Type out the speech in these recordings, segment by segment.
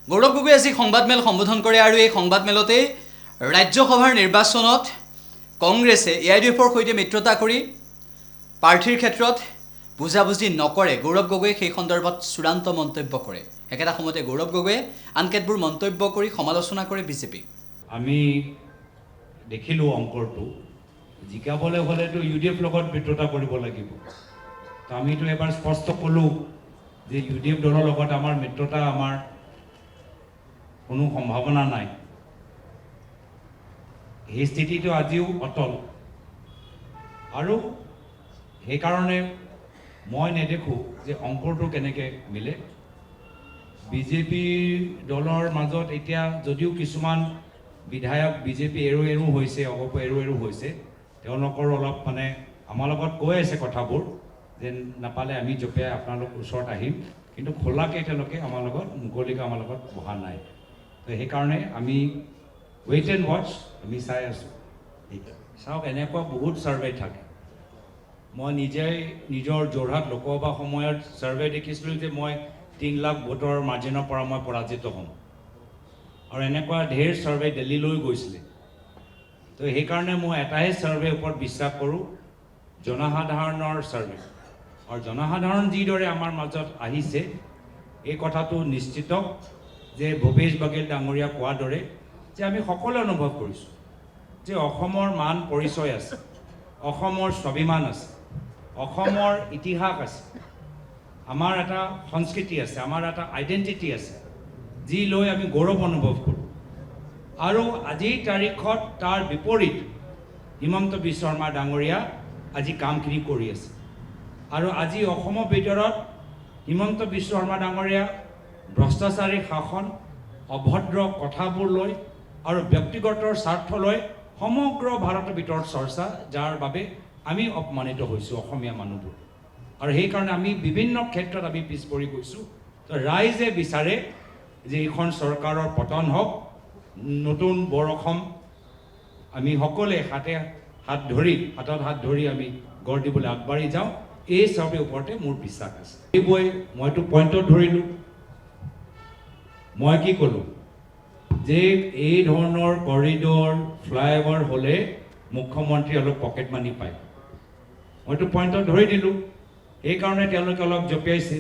গৌৰৱ গগৈ আজি সংবাদমেল সম্বোধন কৰে আৰু এই সংবাদমেলতে ৰাজ্যসভাৰ নিৰ্বাচনত কংগ্ৰেছে AIDFৰ সৈতে মিত্ৰতা কৰি প্ৰাৰ্থীৰ ক্ষেত্ৰত বুজাবুজি নকৰে। গৌৰৱ গগৈয়ে সেই সন্দৰ্ভত চূড়ান্ত মন্তব্য কৰে। একেটা সময়তে গৌৰৱ গগৈয়ে আন কেতবোৰ মন্তব্য কৰি সমালোচনা কৰে বিজেপি। আমি দেখিলোঁ অংকৰটো জিকাবলৈ হ'লেতো UDF লগত মিত্ৰতা কৰিব লাগিব। তো আমিতো এবাৰ স্পষ্ট ক'লোঁ যে UDF দলৰ লগত আমাৰ মিত্ৰতা আমাৰ কোনো সম্ভাৱনা নাই। সেই স্থিতিটো আজিও অটল আৰু সেইকাৰণে মই নেদেখোঁ যে অংকৰটো কেনেকৈ মিলে। বিজেপি দলৰ মাজত এতিয়া যদিও কিছুমান বিধায়ক বিজেপি এৰু হৈছে, অগপ এৰু হৈছে, তেওঁলোকৰ অলপ মানে আমাৰ লগত কৈ আছে কথাবোৰ যে নাপালে আমি জপিয়াই আপোনালোক ওচৰত আহিম, কিন্তু খোলাকৈ তেওঁলোকে আমাৰ লগত মুকলিকৈ আমাৰ লগত বহা নাই। তো সেইকাৰণে আমি ৱেইট এণ্ড ৱাচ আমি চাই আছোঁ। চাওক, এনেকুৱা বহুত ছাৰ্ভে থাকে। মই নিজেই নিজৰ যোৰহাট লোকসভা সময়ত ছাৰ্ভে দেখিছিলোঁ যে মই 3 লাখ ভোটৰ মাৰ্জিনৰ পৰা মই পৰাজিত হ'ম, আৰু এনেকুৱা ঢেৰ ছাৰ্ভে দিল্লীলৈ গৈছিলে। তো সেইকাৰণে মই এটাই ছাৰ্ভেৰ ওপৰত বিশ্বাস কৰোঁ, জনসাধাৰণৰ ছাৰ্ভে। আৰু জনসাধাৰণ যিদৰে আমাৰ মাজত আহিছে এই কথাটো নিশ্চিত যে ভূপেশ বাঘেল ডাঙৰীয়া কোৱাৰ দৰে যে আমি সকলোৱে অনুভৱ কৰিছোঁ যে অসমৰ মান পৰিচয় আছে, অসমৰ স্বাভিমান আছে, অসমৰ ইতিহাস আছে, আমাৰ এটা সংস্কৃতি আছে, আমাৰ এটা আইডেণ্টিটি আছে, যি লৈ আমি গৌৰৱ অনুভৱ কৰোঁ। আৰু আজিৰ তাৰিখত তাৰ বিপৰীত হিমন্ত বিশ্ব শৰ্মা ডাঙৰীয়া আজি কামখিনি কৰি আছে। আৰু আজি অসমৰ ভিতৰত হিমন্ত বিশ্ব শৰ্মা ডাঙৰীয়া ভ্ৰষ্টাচাৰী শাসন, অভদ্ৰ কথাবোৰ লৈ আৰু ব্যক্তিগত স্বাৰ্থ লৈ সমগ্ৰ ভাৰতৰ ভিতৰত চৰ্চা, যাৰ বাবে আমি অপমানিত হৈছোঁ অসমীয়া মানুহবোৰ। আৰু সেইকাৰণে আমি বিভিন্ন ক্ষেত্ৰত আমি পিছ পৰি গৈছোঁ। তো ৰাইজে বিচাৰে যে এইখন চৰকাৰৰ পতন হওক, নতুন বৰ অসম আমি সকলোৱে হাতত হাত ধৰি আমি গঢ় দিবলৈ আগবাঢ়ি যাওঁ। এই চবেই ওপৰতে মোৰ বিশ্বাস আছে। এইবোৰে মইতো পইণ্টত ধৰিলোঁ। মই কি ক'লোঁ যে এই ধৰণৰ কৰিডৰ ফ্লাইঅভাৰ হ'লে মুখ্যমন্ত্ৰী অলপ পকেট মানি পায়। মইতো পইণ্টত ধৰি দিলোঁ, সেইকাৰণে তেওঁলোকে অলপ জপিয়াইছে।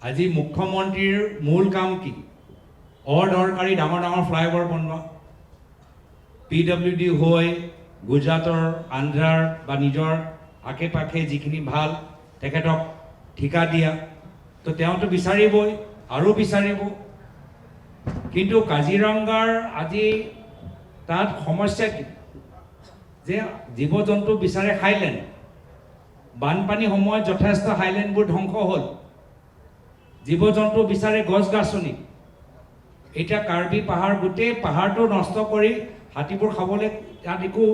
আজি মুখ্যমন্ত্ৰীৰ মূল কাম কি? অদৰকাৰী ডাঙৰ ডাঙৰ ফ্লাইঅভাৰ বনোৱা, PWD হৈ গুজৰাটৰ, আন্ধ্ৰাৰ বা নিজৰ আশে পাশে যিখিনি ভাল তেখেতক ঠিকা দিয়া। তো তেওঁতো বিচাৰিবই আৰু বিচাৰিব। কিন্তু কাজিৰঙাৰ আজি তাত সমস্যা কি যে জীৱ জন্তু বিচাৰে হাইলেণ্ড। বানপানীৰ সময়ত যথেষ্ট হাইলেণ্ডবোৰ ধ্বংস হ'ল। জীৱ জন্তু বিচাৰে গছ গাছনি। এতিয়া কাৰ্বি পাহাৰ, গোটেই পাহাৰটো নষ্ট কৰি হাতীবোৰ খাবলৈ তাত একো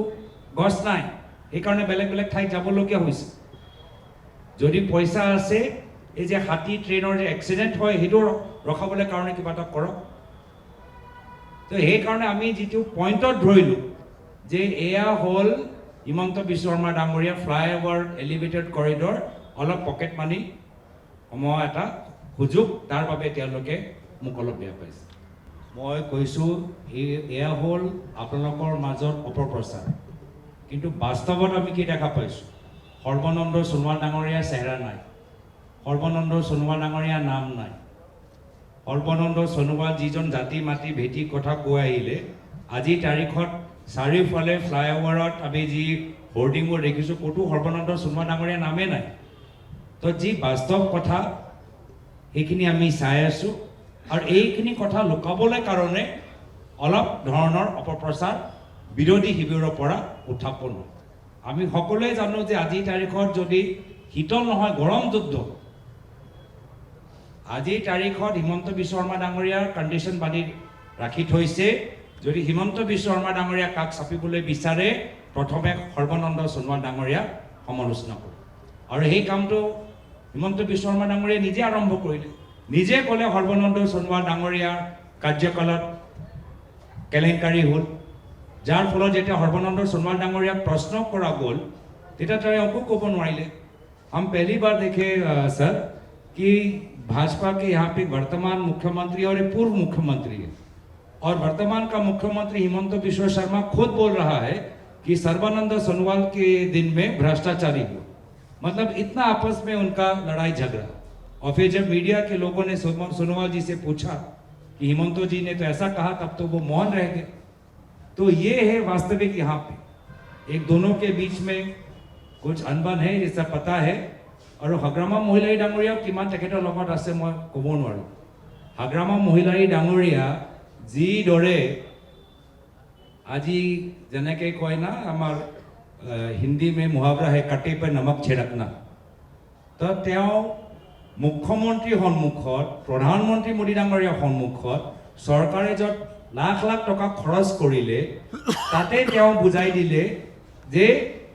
গছ নাই, সেইকাৰণে বেলেগ বেলেগ ঠাইত যাবলগীয়া হৈছে। যদি পইচা আছে, এই যে হাতী ট্ৰেইনৰ যে এক্সিডেণ্ট হয় সেইটো ৰখাবলৈ কাৰণে কিবা এটা কৰক। তো সেইকাৰণে আমি যিটো পইণ্টত ধৰিলোঁ যে এয়া হ'ল হিমন্ত বিশ্ব শৰ্মা ডাঙৰীয়া ফ্লাইঅভাৰ, এলিভেটেড কৰিডৰ, অলপ পকেট মানি সময় এটা সুযোগ, তাৰ বাবে তেওঁলোকে মোক অলপ বেয়া পাইছে। মই কৈছোঁ এয়া হ'ল আপোনালোকৰ মাজত অপপ্ৰচাৰ, কিন্তু বাস্তৱত আমি কি দেখা পাইছোঁ? সৰ্বানন্দ সোণোৱাল ডাঙৰীয়াৰ চেহেৰা নাই, সৰ্বানন্দ সোণোৱাল ডাঙৰীয়াৰ নাম নাই। সৰ্বানন্দ সোণোৱাল যিজন জাতি মাতি ভেটি কথা কৈ আহিলে, আজিৰ তাৰিখত চাৰিওফালে ফ্লাইঅভাৰত আমি যি বৰ্ডিংবোৰ দেখিছোঁ, ক'তো সৰ্বানন্দ সোণোৱাল ডাঙৰীয়াৰ নামেই নাই। তো যি বাস্তৱ কথা সেইখিনি আমি চাই আছোঁ, আৰু এইখিনি কথা লুকাবলৈ কাৰণে অলপ ধৰণৰ অপপ্ৰচাৰ বিৰোধী শিবিৰৰ পৰা উত্থাপন হয়। আমি সকলোৱে জানো যে আজিৰ তাৰিখত যদি শীতল নহয় গৰম যুদ্ধ, আজিৰ তাৰিখত হিমন্ত বিশ্ব শৰ্মা ডাঙৰীয়াৰ কণ্ডিশ্যন বান্ধি ৰাখি থৈছে। যদি হিমন্ত বিশ্ব শৰ্মা ডাঙৰীয়া কাষ চাপিবলৈ বিচাৰে, প্ৰথমে সৰ্বানন্দ সোণোৱাল ডাঙৰীয়াক সমালোচনা কৰে। আৰু সেই কামটো হিমন্ত বিশ্ব শৰ্মা ডাঙৰীয়াই নিজে আৰম্ভ কৰিলে। নিজে ক'লে সৰ্বানন্দ সোণোৱাল ডাঙৰীয়াৰ কাৰ্যকালত কেলেংকাৰী হ'ল, যাৰ ফলত যেতিয়া সৰ্বানন্দ সোণোৱাল ডাঙৰীয়াক প্ৰশ্ন কৰা গ'ল, তেতিয়া তেওঁ একো ক'ব নোৱাৰিলে। हम पहली बार देखे सर कि भाजपा के यहाँ पे वर्तमान मुख्यमंत्री और एक पूर्व मुख्यमंत्री है, और वर्तमान का मुख्यमंत्री हिमंत बिश्व शर्मा खुद बोल रहा है कि सर्बानंद सोनोवाल के दिन में भ्रष्टाचारी हुआ। मतलब इतना आपस में उनका लड़ाई झगड़ा। और फिर जब मीडिया के लोगों ने सोनोवाल जी से पूछा कि हिमंतो जी ने तो ऐसा कहा, तब तो वो मौन रह गए। तो ये है वास्तविक यहाँ पे एक दोनों के बीच में कुछ अनबन है, जैसा पता है। और हाग्रामा महिलाई डांगरिया किमान तेखेतर लगत आछे মই ক'ব নোৱাৰো। हाग्रामा महिलाई डांगरिया जी दरे আজি যেনেকে কয় না আমাৰ हिंदी में मुहावरा है काटे पे नमक छिड़कना। तो তেওঁ मुख्यमंत्री सन्मुखत प्रधानमंत्री मोदी डांगरिया सन्मुखत सरकारे जब लाख लाख टका खरच करिले ताते তেওঁ बुझाई दिले जे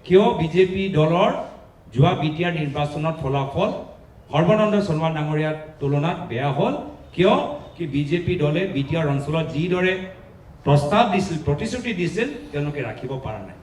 क्यों बीजेपी दलर जुआ बिटिया निर्वाचन फलाफल सर्बानंद सोनोवाल डांगरियार तुलनात बेया हल। क्यों कि बीजेपी दले बिटियार अंचल जी दरे प्रस्ताव दिছিল प्रतिश्रुति दिছিল তেওঁলোকে राखिब पारा নাই।